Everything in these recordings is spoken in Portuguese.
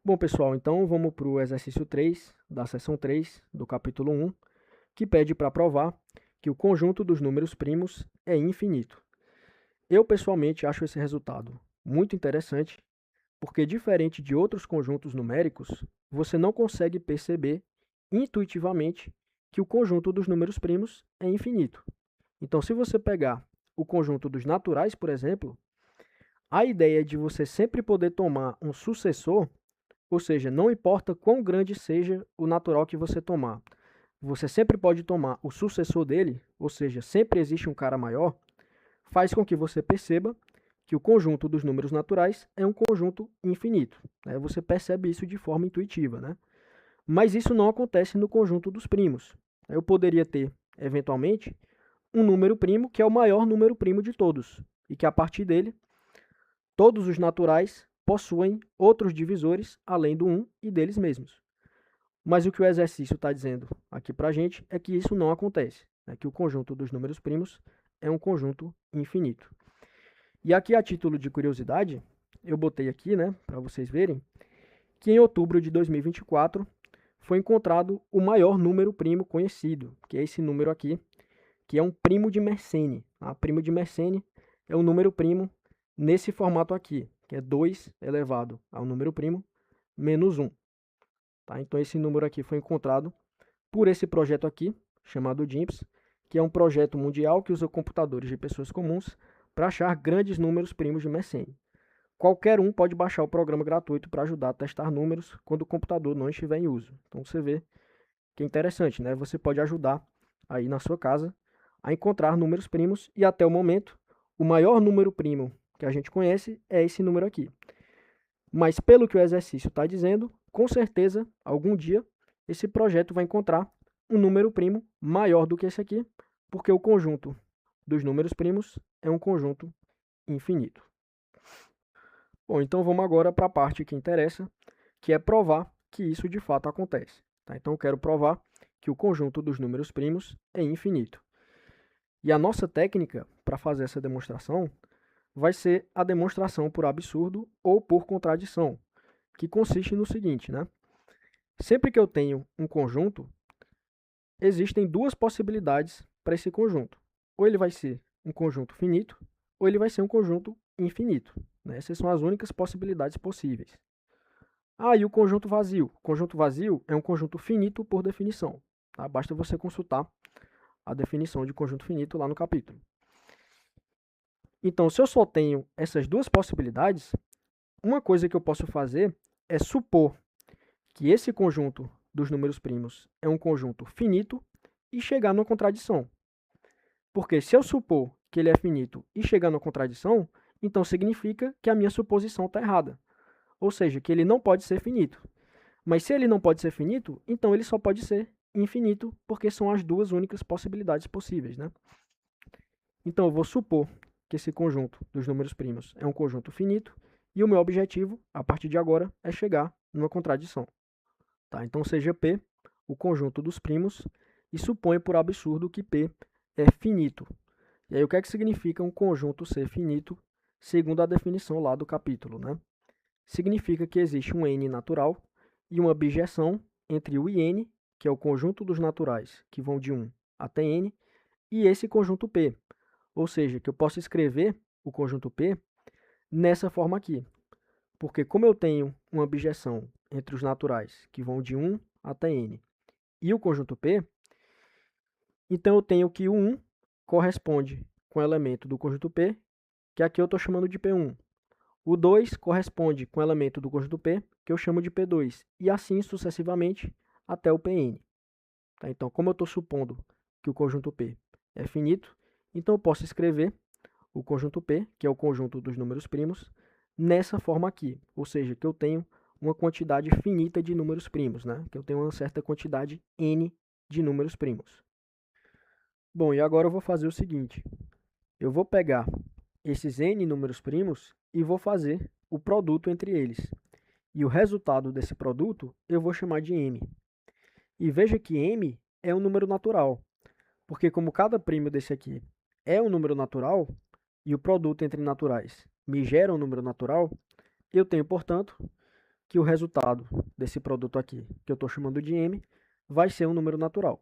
Bom, pessoal, então vamos para o exercício 3 da seção 3 do capítulo 1, que pede para provar que o conjunto dos números primos é infinito. Eu, pessoalmente, acho esse resultado muito interessante, porque, diferente de outros conjuntos numéricos, você não consegue perceber intuitivamente que o conjunto dos números primos é infinito. Então, se você pegar o conjunto dos naturais, por exemplo, a ideia de você sempre poder tomar um sucessor, ou seja, não importa quão grande seja o natural que você tomar, você sempre pode tomar o sucessor dele, ou seja, sempre existe um cara maior, faz com que você perceba que o conjunto dos números naturais é um conjunto infinito. Né? Você percebe isso de forma intuitiva. Né? Mas isso não acontece no conjunto dos primos. Eu poderia ter, eventualmente, um número primo que é o maior número primo de todos, e que a partir dele, todos os naturais possuem outros divisores além do 1 e deles mesmos. Mas o que o exercício está dizendo aqui para a gente é que isso não acontece, né? Que o conjunto dos números primos é um conjunto infinito. E aqui, a título de curiosidade, eu botei aqui, né, para vocês verem, que em outubro de 2024 foi encontrado o maior número primo conhecido, que é esse número aqui, que é um primo de Mersenne. Tá? Primo de Mersenne é um número primo nesse formato aqui, que é 2 elevado ao número primo menos 1. Tá? Então, esse número aqui foi encontrado por esse projeto aqui, chamado JIMPS, que é um projeto mundial que usa computadores de pessoas comuns para achar grandes números primos de Mersenne. Qualquer um pode baixar o programa gratuito para ajudar a testar números quando o computador não estiver em uso. Então você vê que é interessante, né? Você pode ajudar aí na sua casa a encontrar números primos e até o momento o maior número primo que a gente conhece é esse número aqui. Mas pelo que o exercício está dizendo, com certeza, algum dia, esse projeto vai encontrar um número primo maior do que esse aqui, porque o conjunto dos números primos é um conjunto infinito. Bom, então vamos agora para a parte que interessa, que é provar que isso de fato acontece. Tá? Então eu quero provar que o conjunto dos números primos é infinito. E a nossa técnica para fazer essa demonstração vai ser a demonstração por absurdo ou por contradição, que consiste no seguinte, né? Sempre que eu tenho um conjunto, existem duas possibilidades para esse conjunto. Ou ele vai ser um conjunto finito, ou ele vai ser um conjunto infinito. Né? Essas são as únicas possibilidades possíveis. Ah, e o conjunto vazio? O conjunto vazio é um conjunto finito por definição. Tá? Basta você consultar a definição de conjunto finito lá no capítulo. Então, se eu só tenho essas duas possibilidades, uma coisa que eu posso fazer é supor que esse conjunto dos números primos é um conjunto finito e chegar numa contradição. Porque se eu supor que ele é finito e chegar numa contradição, então significa que a minha suposição está errada. Ou seja, que ele não pode ser finito. Mas se ele não pode ser finito, então ele só pode ser infinito, porque são as duas únicas possibilidades possíveis. Né? Então eu vou supor que esse conjunto dos números primos é um conjunto finito, e o meu objetivo, a partir de agora, é chegar numa contradição. Tá? Então seja P o conjunto dos primos e suponha por absurdo que P é finito. E aí o que é que significa um conjunto ser finito, segundo a definição lá do capítulo? Né? Significa que existe um N natural e uma bijeção entre o IN, que é o conjunto dos naturais, que vão de 1 até N, e esse conjunto P. Ou seja, que eu posso escrever o conjunto P nessa forma aqui. Porque como eu tenho uma bijeção entre os naturais, que vão de 1 até N, e o conjunto P, então eu tenho que o 1 corresponde com o elemento do conjunto P, que aqui eu estou chamando de P1. O 2 corresponde com o elemento do conjunto P, que eu chamo de P2, e assim sucessivamente até o Pn. Tá? Então, como eu estou supondo que o conjunto P é finito, então eu posso escrever o conjunto P, que é o conjunto dos números primos, nessa forma aqui, ou seja, que eu tenho uma quantidade finita de números primos, né? Que eu tenho uma certa quantidade n de números primos. Bom, e agora eu vou fazer o seguinte, eu vou pegar esses n números primos e vou fazer o produto entre eles. E o resultado desse produto eu vou chamar de m. E veja que m é um número natural, porque como cada primo desse aqui é um número natural, e o produto entre naturais me gera um número natural, eu tenho, portanto, que o resultado desse produto aqui, que eu estou chamando de M, vai ser um número natural.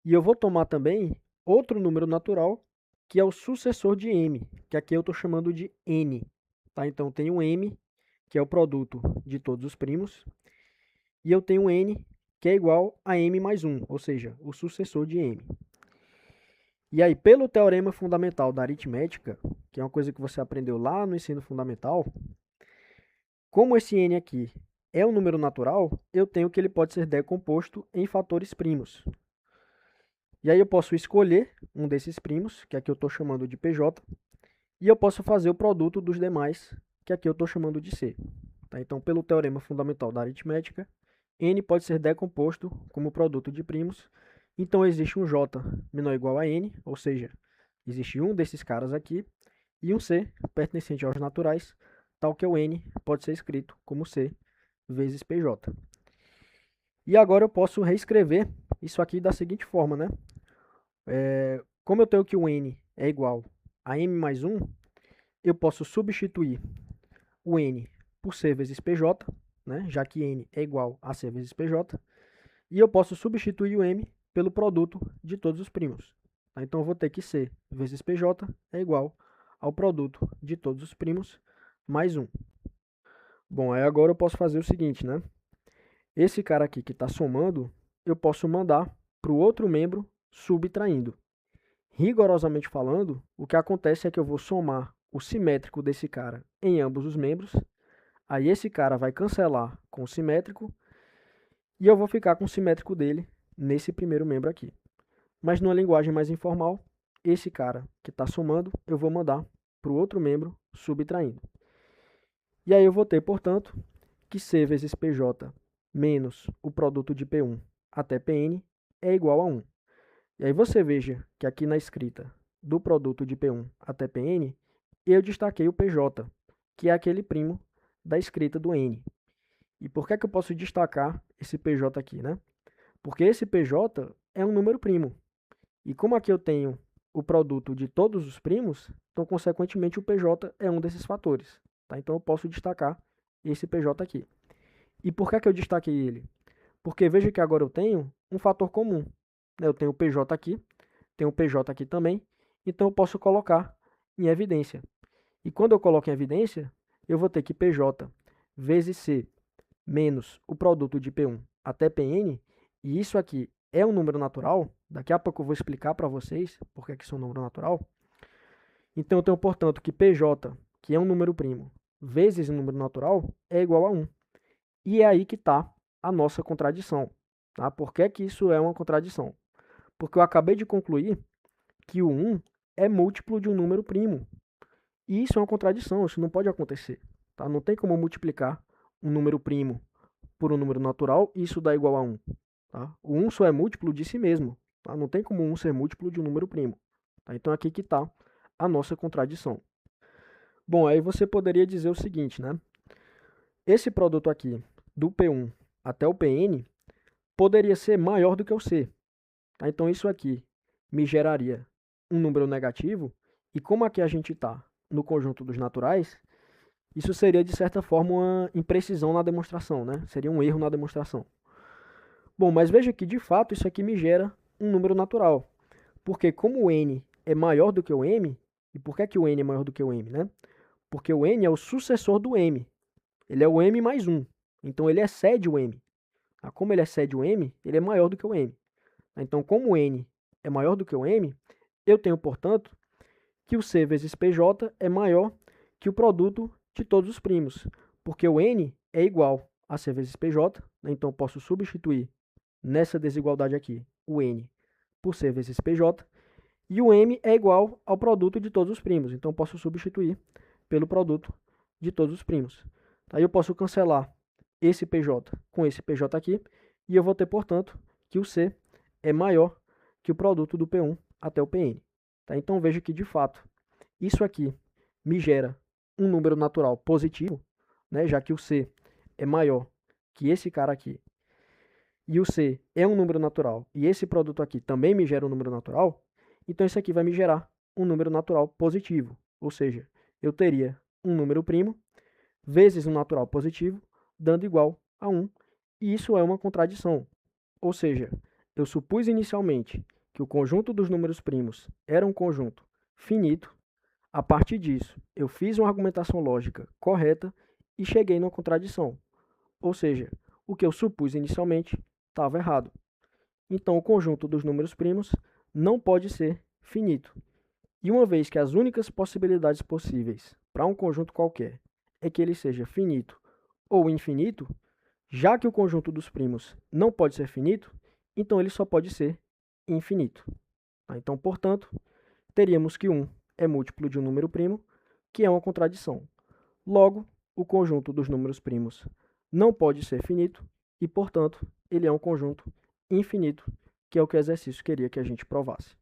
E eu vou tomar também outro número natural, que é o sucessor de M, que aqui eu estou chamando de N. Tá? Então, tem um M, que é o produto de todos os primos, e eu tenho um N, que é igual a M mais 1, ou seja, o sucessor de M. E aí, pelo teorema fundamental da aritmética, que é uma coisa que você aprendeu lá no ensino fundamental, como esse N aqui é um número natural, eu tenho que ele pode ser decomposto em fatores primos. E aí eu posso escolher um desses primos, que aqui eu estou chamando de PJ, e eu posso fazer o produto dos demais, que aqui eu estou chamando de C. Tá? Então, pelo teorema fundamental da aritmética, N pode ser decomposto como produto de primos. Então, existe um J menor ou igual a N, ou seja, existe um desses caras aqui, e um C pertencente aos naturais, tal que o N pode ser escrito como C vezes PJ. E agora eu posso reescrever isso aqui da seguinte forma, né? Como eu tenho que o N é igual a M mais 1, eu posso substituir o N por C vezes PJ, né? Já que N é igual a C vezes PJ, e eu posso substituir o M pelo produto de todos os primos. Tá? Então, eu vou ter que C vezes PJ é igual ao produto de todos os primos mais 1. Bom, aí agora eu posso fazer o seguinte, né? Esse cara aqui que está somando, eu posso mandar para o outro membro subtraindo. Rigorosamente falando, o que acontece é que eu vou somar o simétrico desse cara em ambos os membros, aí esse cara vai cancelar com o simétrico, e eu vou ficar com o simétrico dele nesse primeiro membro aqui. Mas numa linguagem mais informal, esse cara que está somando, eu vou mandar para o outro membro subtraindo. E aí eu vou ter, portanto, que C vezes PJ menos o produto de P1 até Pn é igual a 1. E aí você veja que aqui na escrita do produto de P1 até Pn, eu destaquei o PJ, que é aquele primo da escrita do N. E por que é que eu posso destacar esse PJ aqui, né? Porque esse PJ é um número primo. E como aqui eu tenho o produto de todos os primos, então, consequentemente, o PJ é um desses fatores. Tá? Então, eu posso destacar esse PJ aqui. E por que é que eu destaquei ele? Porque veja que agora eu tenho um fator comum. Eu tenho o PJ aqui, tenho o PJ aqui também, então eu posso colocar em evidência. E quando eu coloco em evidência, eu vou ter que PJ vezes C menos o produto de P1 até Pn, e isso aqui é um número natural. Daqui a pouco eu vou explicar para vocês por que isso é um número natural. Então eu tenho, portanto, que PJ, que é um número primo, vezes um número natural, é igual a 1. E é aí que está a nossa contradição. Tá? Por que que isso é uma contradição? Porque eu acabei de concluir que o 1 é múltiplo de um número primo. E isso é uma contradição, isso não pode acontecer. Tá? Não tem como multiplicar um número primo por um número natural e isso dá igual a 1. Tá? O 1 só é múltiplo de si mesmo. Tá? Não tem como 1 ser múltiplo de um número primo. Tá? Então aqui que está a nossa contradição. Bom, aí você poderia dizer o seguinte, né? Esse produto aqui, do P1 até o Pn, poderia ser maior do que o C. Tá? Então isso aqui me geraria um número negativo, e como aqui a gente está no conjunto dos naturais, isso seria, de certa forma, uma imprecisão na demonstração, né? Seria um erro na demonstração. Bom, mas veja que, de fato, isso aqui me gera um número natural. Porque como o n é maior do que o m, e por que o n é maior do que o m, né? Porque o n é o sucessor do m. Ele é o m mais 1. Então, ele excede o m. Como ele excede o m, ele é maior do que o m. Então, como o n é maior do que o m, eu tenho, portanto, que o C vezes PJ é maior que o produto de todos os primos, porque o n é igual a C vezes PJ, né? Então eu posso substituir nessa desigualdade aqui o n por C vezes PJ, e o m é igual ao produto de todos os primos, então eu posso substituir pelo produto de todos os primos. Aí eu posso cancelar esse PJ com esse PJ aqui, e eu vou ter, portanto, que o C é maior que o produto do P1 até o Pn. Tá? Então veja que, de fato, isso aqui me gera um número natural positivo, né? Já que o C é maior que esse cara aqui, e o C é um número natural, e esse produto aqui também me gera um número natural, então isso aqui vai me gerar um número natural positivo. Ou seja, eu teria um número primo vezes um natural positivo, dando igual a 1, e isso é uma contradição. Ou seja, eu supus inicialmente que o conjunto dos números primos era um conjunto finito. A partir disso, eu fiz uma argumentação lógica correta e cheguei numa contradição. Ou seja, o que eu supus inicialmente estava errado. Então, o conjunto dos números primos não pode ser finito. E uma vez que as únicas possibilidades possíveis para um conjunto qualquer é que ele seja finito ou infinito, já que o conjunto dos primos não pode ser finito, então ele só pode ser infinito. Então, portanto, teríamos que 1 é múltiplo de um número primo, que é uma contradição. Logo, o conjunto dos números primos não pode ser finito e, portanto, ele é um conjunto infinito, que é o que o exercício queria que a gente provasse.